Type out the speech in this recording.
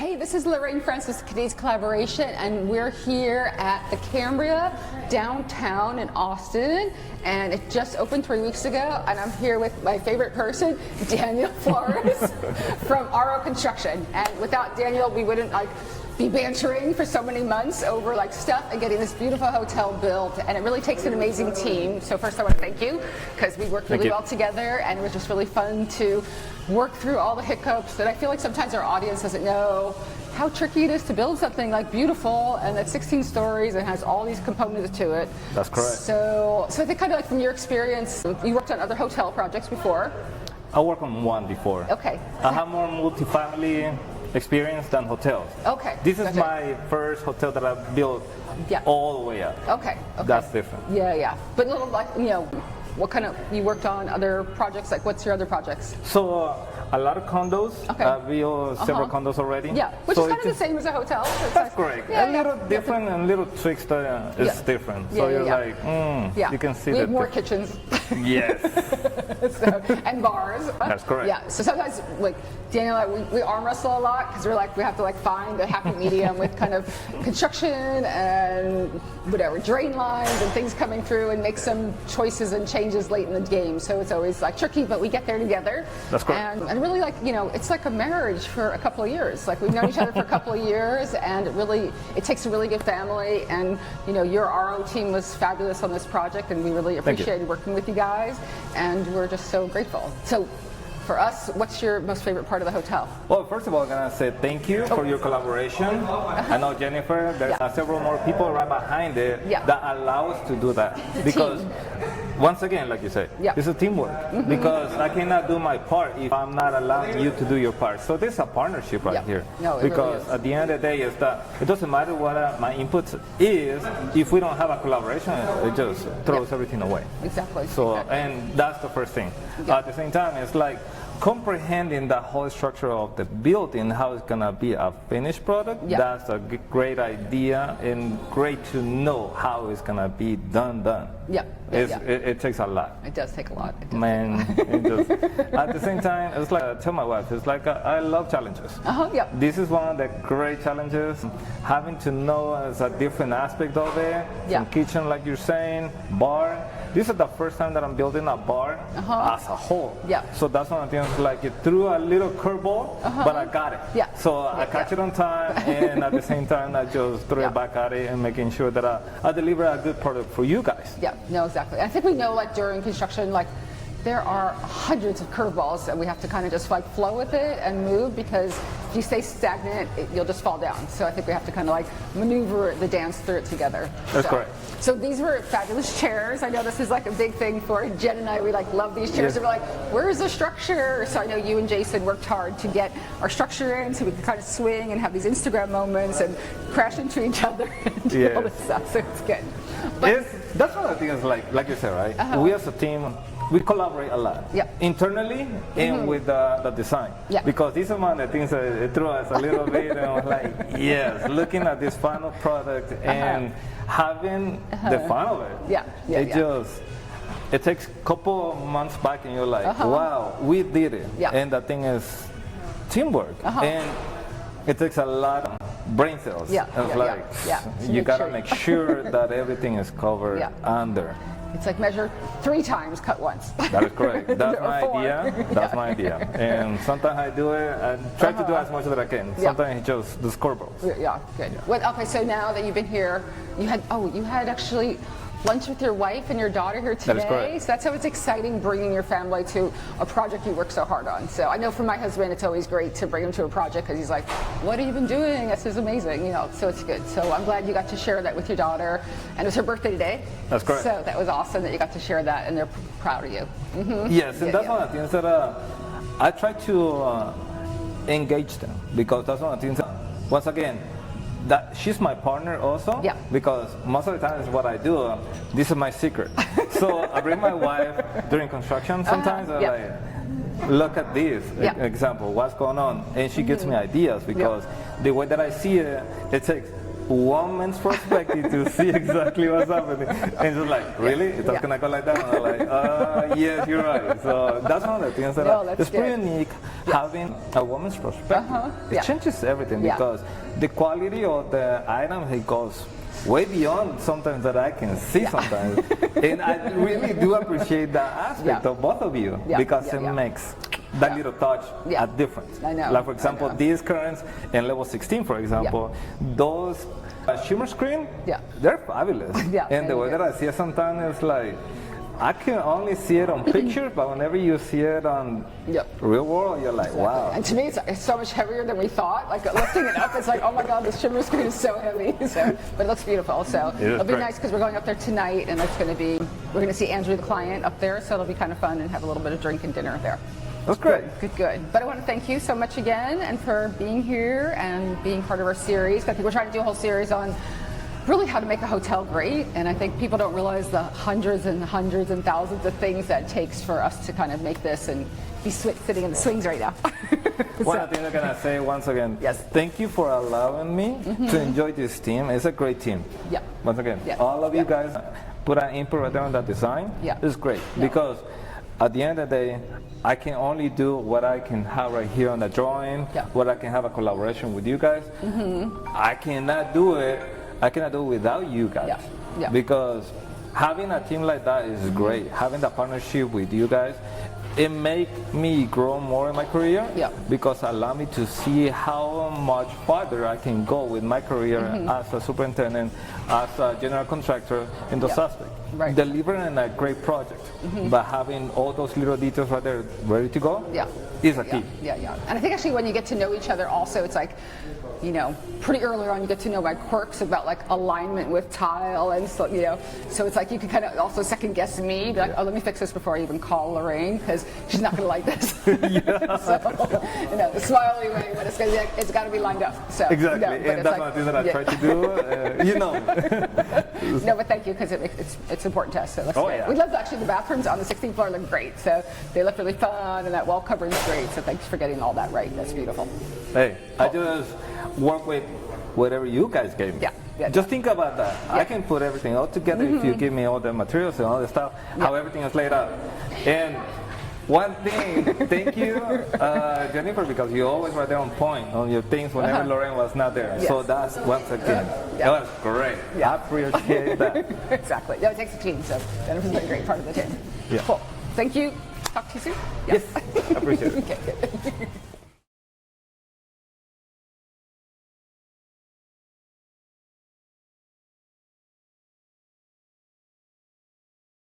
Hey, this is Lorraine Francis, Cadiz Collaboration, and we're here at the Cambria downtown in Austin, and it just opened 3 weeks ago, and I'm here with my favorite person, Daniel Flores from RO Construction. And without Daniel, we wouldn't be bantering for so many months over stuff and getting this beautiful hotel built, and it really takes an amazing team. So first I want to thank you, because we worked really well together, and it was just really fun to work through all the hiccups that I feel like sometimes our audience doesn't know how tricky it is to build something beautiful and that's 16 stories and has all these components to it. That's correct. So I think kind of from your experience, you worked on other hotel projects before. I worked on one before. Okay. I have more multifamily experience than hotels. Okay. This is my first hotel that I built all the way up. Okay. That's different. Yeah. But a little what kind of, you worked on other projects, what's your other projects? So a lot of condos. Okay. I built several condos already. Yeah, which is kind of the same as a hotel. That's correct. A little different and little tweaks that is different. So you're you can see that. We have more kitchens. Yes. And bars. That's correct. Yeah, so sometimes Daniel and I, we arm wrestle a lot because we have to find a happy medium with kind of construction and whatever, drain lines and things coming through, and make some choices and changes late in the game. So it's always tricky, but we get there together. That's correct. And really it's like a marriage for a couple of years. We've known each other for a couple of years, and it takes a really good family, and your RO team was fabulous on this project, and we really appreciated working with you guys, and we're just so grateful. So for us, what's your most favorite part of the hotel? Well, first of all, I'm going to say thank you for your collaboration. I know, Jennifer, there's several more people right behind it that allow us to do that. Because, once again, like you said, it's a teamwork. Because I cannot do my part if I'm not allowing you to do your part. So this is a partnership right here. No, it because really at the end of the day, it doesn't matter what my input is. If we don't have a collaboration, it just throws everything away. Exactly. So, and that's the first thing. At the same time, it's comprehending the whole structure of the building, how it's going to be a finished product. That's a great idea, and great to know how it's going to be done. It takes a lot. It does take a lot. Man, it does. At the same time, it's I tell my wife, it's I love challenges. This is one of the great challenges. Having to know as a different aspect of it. Some kitchen, like you're saying, bar. This is the first time that I'm building a bar as a whole. So that's one of the things, it threw a little curveball, but I got it. So I catch it on time, and at the same time, I just throw it back at it and making sure that I deliver a good product for you guys. No, exactly. I think we know, during construction, there are hundreds of curveballs, and we have to kind of just flow with it and move, because if you stay stagnant, you'll just fall down. So I think we have to kind of maneuver the dance through it together. That's correct. So these were fabulous chairs. I know this is a big thing for Jen and I. We love these chairs. And we're where's the structure? So I know you and Jason worked hard to get our structure in, so we could kind of swing and have these Instagram moments and crash into each other and do all this stuff. So it's good. But that's one of the things, like you said, right? We as a team, we collaborate a lot, internally and with the design. Because this is one of the things that it threw us a little bit, and I was looking at this final product and having the fun of it. It takes a couple of months back, and you're wow, we did it. And the thing is teamwork. And it takes a lot of brain cells. You got to make sure that everything is covered under. It's measure 3 times, cut once. That is correct. That's my idea. That's my idea. And sometimes I do it and try to do as much as I can. Sometimes it's just the scoreboards. Good. Okay, so now that you've been here, you had actually lunch with your wife and your daughter here today. That is correct. So that's how it's exciting bringing your family to a project you work so hard on. So I know for my husband, it's always great to bring him to a project, because he's what have you been doing? This is amazing, So it's good. So I'm glad you got to share that with your daughter. And it was her birthday today. That's correct. So that was awesome that you got to share that, and they're proud of you. Yes, and that's one of the things that I try to engage them, because that's one of the things that, once again, that she's my partner also, because most of the time is what I do. This is my secret. So I bring my wife during construction sometimes. Look at this example, what's going on, and she gives me ideas, because the way that I see it, it takes woman's perspective to see exactly what's happening. And just like, really? It's not gonna go like that? And I'm like, yes, you're right. So that's one of the things that it's pretty unique having a woman's perspective. It changes everything because the quality of the item, it goes way beyond sometimes that I can see sometimes. And I really do appreciate that aspect of both of you because it makes that little touch a difference. I know. Like for example, these currents in level 16, for example, those shimmer screen, they're fabulous. And the way that I see it sometimes is like, I can only see it on pictures, but whenever you see it on real world, you're like, wow. And to me, it's so much heavier than we thought. Like lifting it up, it's like, oh my God, the shimmer screen is so heavy. So, but it looks beautiful. So it'll be nice because we're going up there tonight, and it's going to be, we're going to see Andrew the client up there, so it'll be kind of fun and have a little bit of drink and dinner there. That's great. Good. But I want to thank you so much again, and for being here and being part of our series. I think we're trying to do a whole series on really how to make a hotel great, and I think people don't realize the hundreds and thousands of things that it takes for us to kind of make this and be sitting in the swings right now. One of the things I'm going to say once again, thank you for allowing me to enjoy this team. It's a great team. Once again, all of you guys put an input right there on that design. It's great because at the end of the day, I can only do what I can have right here on the drawing, what I can have a collaboration with you guys. I cannot do it without you guys. Because having a team like that is great. Having the partnership with you guys, it makes me grow more in my career because it allows me to see how much farther I can go with my career as a superintendent, as a general contractor in those aspects. Delivering a great project, but having all those little details right there ready to go is a key. And I think actually when you get to know each other also, it's like, you know, pretty early on you get to know my quirks about like alignment with tile, and so, you know, so it's like you can kind of also second guess me, be like, oh, let me fix this before I even call Lorraine because she's not going to like this. So, you know, the smiley way, but it's got to be lined up. So exactly, and that's one of the things that I try to do. You know. No, but thank you because it's important to us. So great. We love actually the bathrooms on the 16th floor look great, so they look really fun, and that wall covering is great. So thanks for getting all that right. That's beautiful. Hey, I just work with whatever you guys gave me. Just think about that. I can put everything all together if you give me all the materials and all the stuff, how everything is laid out. And one thing, thank you, Jennifer, because you always were there on point on your things whenever Lorraine was not there. So that's, once again, that was great. I appreciate that. Exactly. No, it takes a team, so Jennifer's been a great part of the team. Cool. Thank you. Talk to you soon. Yes, I appreciate it. Okay, good.